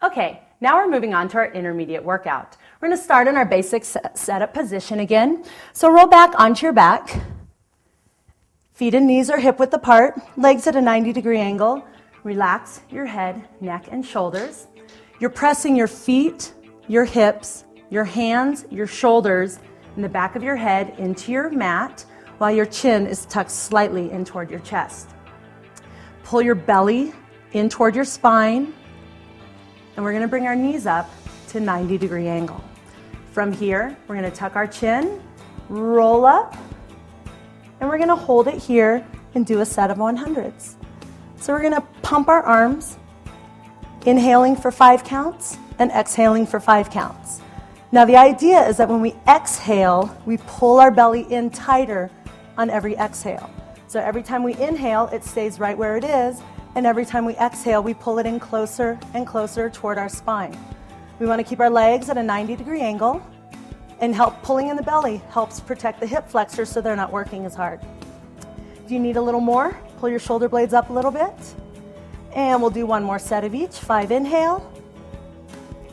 Okay, now we're moving on to our intermediate workout. We're going to start in our basic setup position again. So roll back onto your back. Feet and knees are hip width apart, legs at a 90-degree angle. Relax your head, neck, and shoulders. You're pressing your feet, your hips, your hands, your shoulders, and the back of your head into your mat while your chin is tucked slightly in toward your chest. Pull your belly in toward your spine, and we're going to bring our knees up to 90-degree angle. From here, we're going to tuck our chin, roll up, and we're going to hold it here and do a set of 100s. So we're going to pump our arms, inhaling for 5 counts and exhaling for 5 counts. Now the idea is that when we exhale, we pull our belly in tighter on every exhale. So every time we inhale, it stays right where it is, and every time we exhale, we pull it in closer and closer toward our spine. We want to keep our legs at a 90-degree angle, and pulling in the belly helps protect the hip flexors so they're not working as hard. If you need a little more, pull your shoulder blades up a little bit, and we'll do one more set of each. 5 inhale,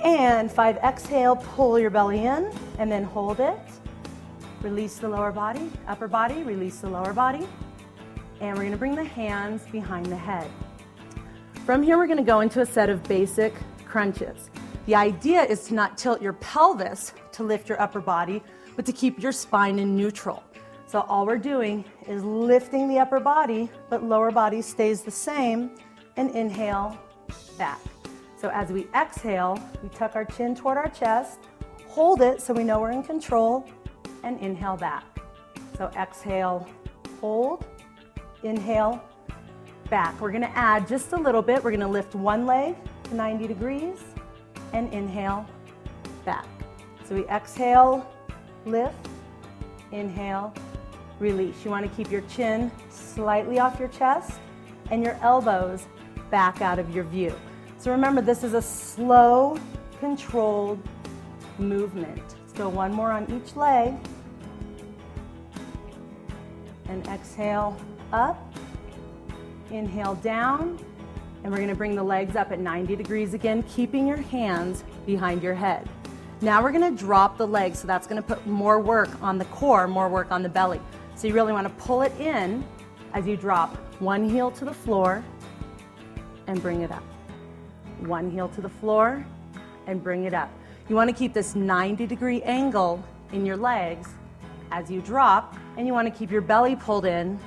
and 5 exhale, pull your belly in, and then hold it. Release the lower body, upper body, release the lower body. And we're going to bring the hands behind the head. From here, we're going to go into a set of basic crunches. The idea is to not tilt your pelvis to lift your upper body, but to keep your spine in neutral. So all we're doing is lifting the upper body, but lower body stays the same, and inhale back. So as we exhale, we tuck our chin toward our chest, hold it so we know we're in control, and inhale back. So exhale, hold, inhale, back. We're going to add just a little bit. We're going to lift one leg to 90 degrees and inhale back. So we exhale, lift, inhale, release. You want to keep your chin slightly off your chest and your elbows back out of your view. So remember, this is a slow, controlled movement. Let's go one more on each leg. And exhale up, inhale down, and we're going to bring the legs up at 90 degrees again, keeping your hands behind your head. Now we're going to drop the legs, so that's going to put more work on the core, more work on the belly. So you really want to pull it in as you drop one heel to the floor and bring it up. One heel to the floor and bring it up. You want to keep this 90-degree angle in your legs as you drop, and you want to keep your belly pulled in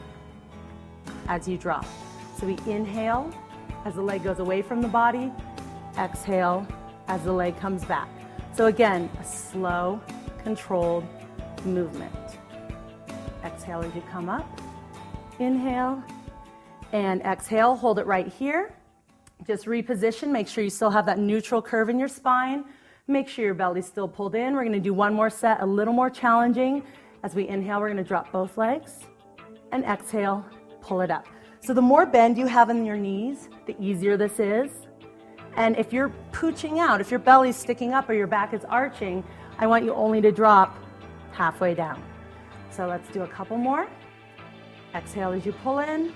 as you drop. So we inhale as the leg goes away from the body, exhale as the leg comes back. So again, a slow, controlled movement. Exhale as you come up, inhale, and exhale, hold it right here. Just reposition, make sure you still have that neutral curve in your spine. Make sure your belly's still pulled in. We're going to do one more set, a little more challenging. As we inhale, we're going to drop both legs, and exhale, pull it up. So the more bend you have in your knees, the easier this is. And if you're pooching out, if your belly's sticking up or your back is arching, I want you only to drop halfway down. So let's do a couple more. Exhale as you pull in,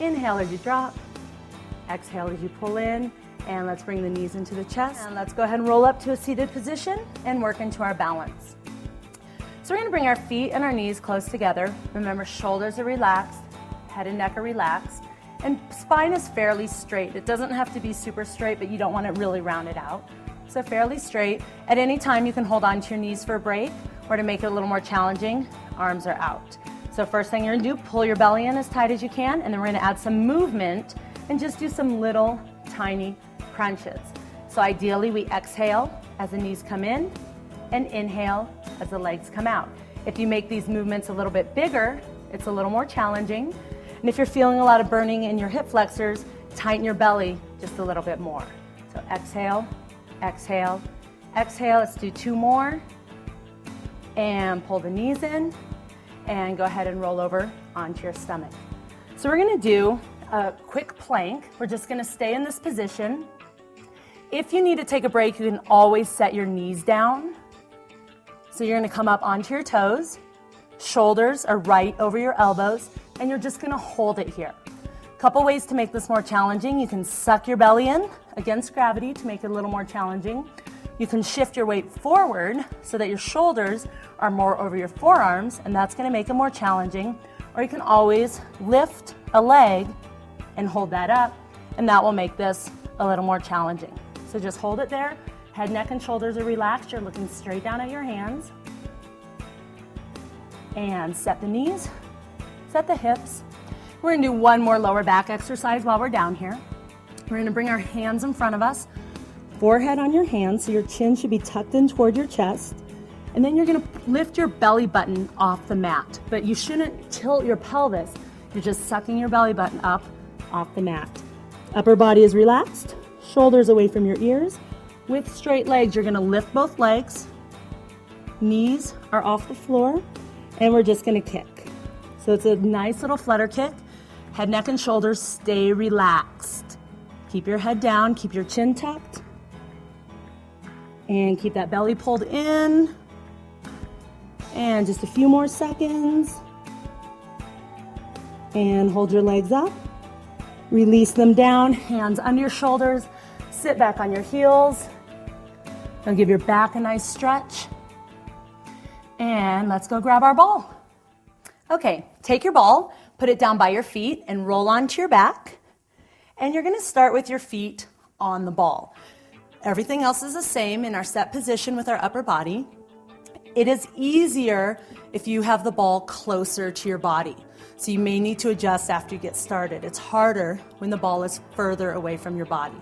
inhale as you drop, exhale as you pull in, and let's bring the knees into the chest. And let's go ahead and roll up to a seated position and work into our balance. So we're going to bring our feet and our knees close together. Remember, shoulders are relaxed, head and neck are relaxed, and spine is fairly straight. It doesn't have to be super straight, but you don't want it really rounded out. So fairly straight. At any time, you can hold on to your knees for a break, or to make it a little more challenging, arms are out. So first thing you're going to do, pull your belly in as tight as you can, and then we're going to add some movement and just do some little tiny crunches. So ideally, we exhale as the knees come in, and inhale as the legs come out. If you make these movements a little bit bigger, it's a little more challenging. And if you're feeling a lot of burning in your hip flexors, tighten your belly just a little bit more. So exhale, exhale, exhale. Let's do 2 more. And pull the knees in, and go ahead and roll over onto your stomach. So we're going to do a quick plank. We're just going to stay in this position. If you need to take a break, you can always set your knees down. So you're going to come up onto your toes. Shoulders are right over your elbows, and you're just going to hold it here. Couple ways to make this more challenging. You can suck your belly in against gravity to make it a little more challenging. You can shift your weight forward so that your shoulders are more over your forearms, and that's going to make it more challenging. Or you can always lift a leg and hold that up, and that will make this a little more challenging. So just hold it there. Head, neck, and shoulders are relaxed. You're looking straight down at your hands. And set the knees, set the hips. We're going to do one more lower back exercise while we're down here. We're going to bring our hands in front of us, forehead on your hands, so your chin should be tucked in toward your chest. And then you're going to lift your belly button off the mat, but you shouldn't tilt your pelvis. You're just sucking your belly button up off the mat. Upper body is relaxed, shoulders away from your ears. With straight legs, you're going to lift both legs. Knees are off the floor, and we're just going to kick. So it's a nice little flutter kick. Head, neck, and shoulders stay relaxed. Keep your head down, keep your chin tucked, and keep that belly pulled in. And just a few more seconds. And hold your legs up. Release them down, hands under your shoulders. Sit back on your heels. Now give your back a nice stretch. And let's go grab our ball. Okay, take your ball, put it down by your feet, and roll onto your back. And you're going to start with your feet on the ball. Everything else is the same in our set position with our upper body. It is easier if you have the ball closer to your body. So you may need to adjust after you get started. It's harder when the ball is further away from your body.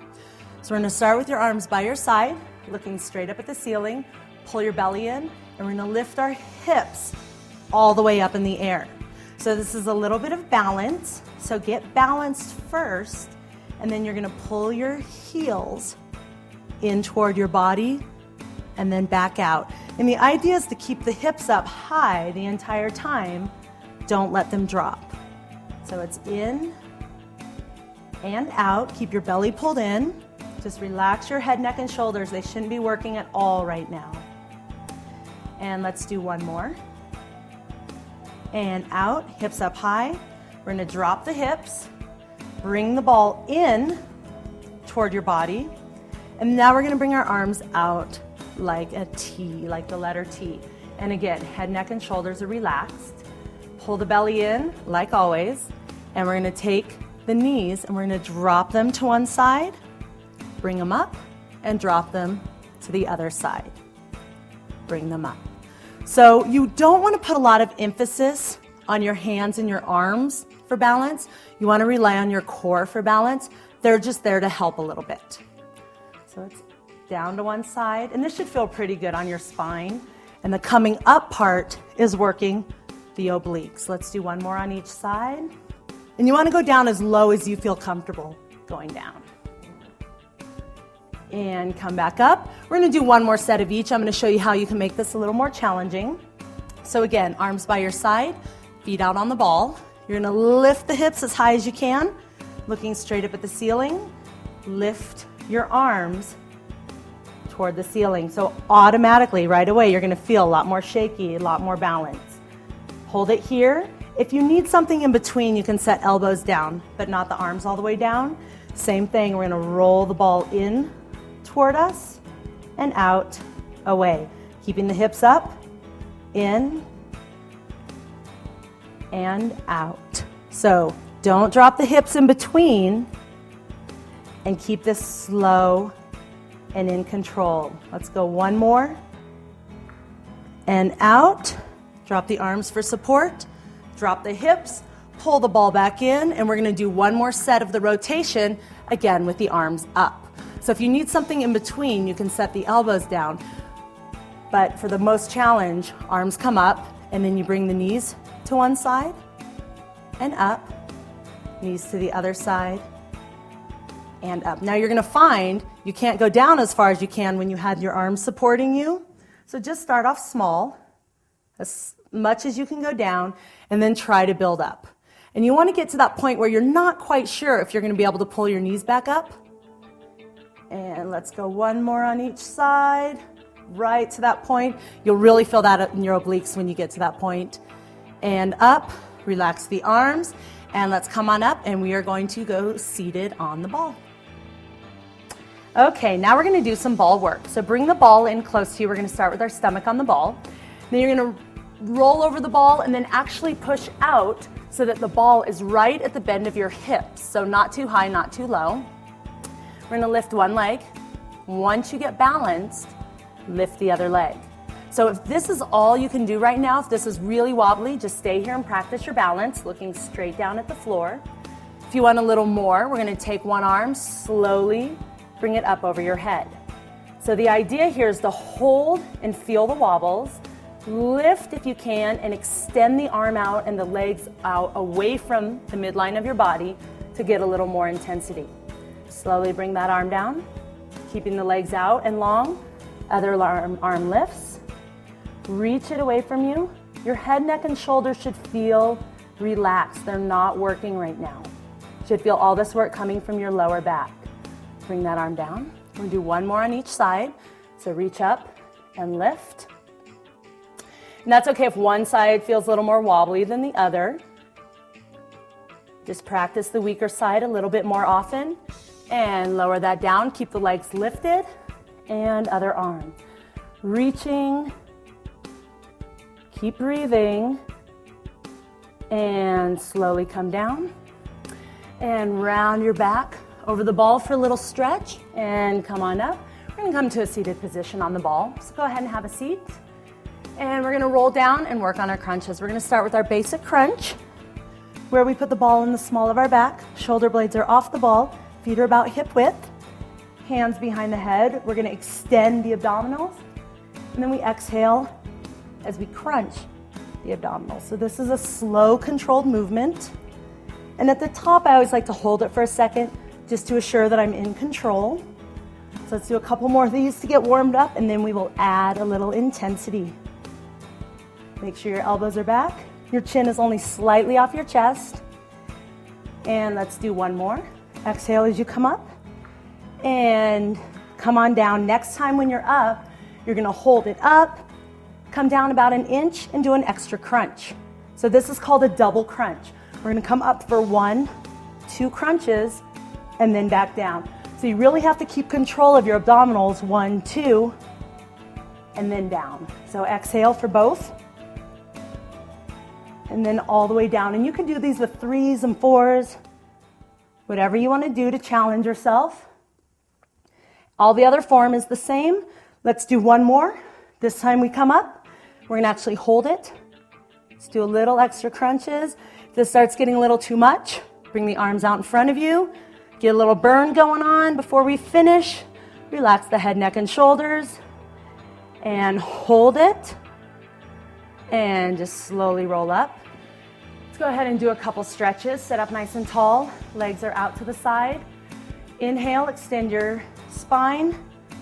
So we're going to start with your arms by your side, looking straight up at the ceiling. Pull your belly in, and we're going to lift our hips all the way up in the air. So this is a little bit of balance. So get balanced first, and then you're going to pull your heels in toward your body and then back out. And the idea is to keep the hips up high the entire time. Don't let them drop. So it's in and out. Keep your belly pulled in. Just relax your head, neck, and shoulders. They shouldn't be working at all right now. And let's do one more. And out, hips up high. We're going to drop the hips, bring the ball in toward your body, and now we're going to bring our arms out like a T, like the letter T. And again, head, neck, and shoulders are relaxed. Pull the belly in, like always, and we're going to take the knees and we're going to drop them to one side, bring them up, and drop them to the other side. Bring them up. So you don't want to put a lot of emphasis on your hands and your arms for balance. You want to rely on your core for balance. They're just there to help a little bit. So it's down to one side, and this should feel pretty good on your spine. And the coming up part is working the obliques. Let's do one more on each side. And you want to go down as low as you feel comfortable going down. And come back up. We're going to do one more set of each. I'm going to show you how you can make this a little more challenging. So again, arms by your side, feet out on the ball. You're going to lift the hips as high as you can, looking straight up at the ceiling. Lift your arms toward the ceiling. So automatically, right away, you're going to feel a lot more shaky, a lot more balance. Hold it here. If you need something in between, you can set elbows down, but not the arms all the way down. Same thing, we're going to roll the ball in toward us and out, away. Keeping the hips up, in, and out. So don't drop the hips in between, and keep this slow and in control. Let's go one more. And out. Drop the arms for support. Drop the hips. Pull the ball back in, and we're going to do one more set of the rotation, again with the arms up. So if you need something in between, you can set the elbows down. But for the most challenge, arms come up, and then you bring the knees to one side and up, knees to the other side and up. Now you're going to find you can't go down as far as you can when you have your arms supporting you. So just start off small, as much as you can go down, and then try to build up. And you want to get to that point where you're not quite sure if you're going to be able to pull your knees back up. And let's go one more on each side, right to that point. You'll really feel that in your obliques when you get to that point. And up, relax the arms. And let's come on up and we are going to go seated on the ball. Okay, now we're gonna do some ball work. So bring the ball in close to you. We're gonna start with our stomach on the ball. Then you're gonna roll over the ball and then actually push out so that the ball is right at the bend of your hips. So not too high, not too low. We're gonna lift one leg. Once you get balanced, lift the other leg. So if this is all you can do right now, if this is really wobbly, just stay here and practice your balance, looking straight down at the floor. If you want a little more, we're gonna take one arm, slowly bring it up over your head. So the idea here is to hold and feel the wobbles, lift if you can, and extend the arm out and the legs out away from the midline of your body to get a little more intensity. Slowly bring that arm down, keeping the legs out and long. Other arm lifts. Reach it away from you. Your head, neck, and shoulders should feel relaxed. They're not working right now. You should feel all this work coming from your lower back. Bring that arm down. We're gonna do one more on each side. So reach up and lift. And that's okay if one side feels a little more wobbly than the other. Just practice the weaker side a little bit more often and lower that down. Keep the legs lifted and other arm. Reaching. Keep breathing and slowly come down and round your back over the ball for a little stretch and come on up. We're gonna come to a seated position on the ball. So go ahead and have a seat. And we're gonna roll down and work on our crunches. We're gonna start with our basic crunch where we put the ball in the small of our back. Shoulder blades are off the ball. Feet are about hip width. Hands behind the head. We're gonna extend the abdominals. And then we exhale as we crunch the abdominals. So this is a slow, controlled movement. And at the top, I always like to hold it for a second just to assure that I'm in control. So let's do a couple more of these to get warmed up, and then we will add a little intensity. Make sure your elbows are back. Your chin is only slightly off your chest. And let's do one more. Exhale as you come up. And come on down. Next time when you're up, you're gonna hold it up, come down about an inch and do an extra crunch. So this is called a double crunch. We're gonna come up for 1, 2 crunches and then back down. So you really have to keep control of your abdominals, 1, 2, and then down. So exhale for both. And then all the way down. And you can do these with 3s and 4s, whatever you wanna do to challenge yourself. All the other form is the same. Let's do one more. This time we come up. We're gonna actually hold it. Let's do a little extra crunches. If this starts getting a little too much, bring the arms out in front of you. Get a little burn going on before we finish. Relax the head, neck, and shoulders. And hold it. And just slowly roll up. Let's go ahead and do a couple stretches. Sit up nice and tall. Legs are out to the side. Inhale, extend your spine.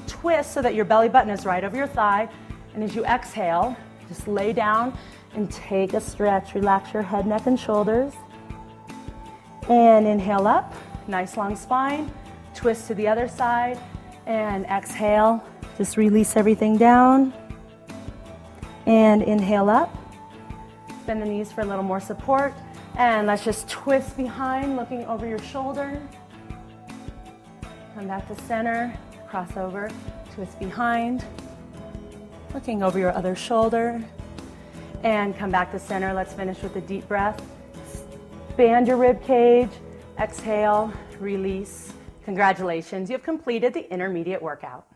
Twist so that your belly button is right over your thigh. And as you exhale, just lay down and take a stretch. Relax your head, neck, and shoulders. And inhale up, nice long spine. Twist to the other side. And exhale, just release everything down. And inhale up. Bend the knees for a little more support. And let's just twist behind, looking over your shoulder. Come back to center, cross over, twist behind. Looking over your other shoulder, and come back to center. Let's finish with a deep breath. Expand your rib cage, exhale, release. Congratulations, you've completed the intermediate workout.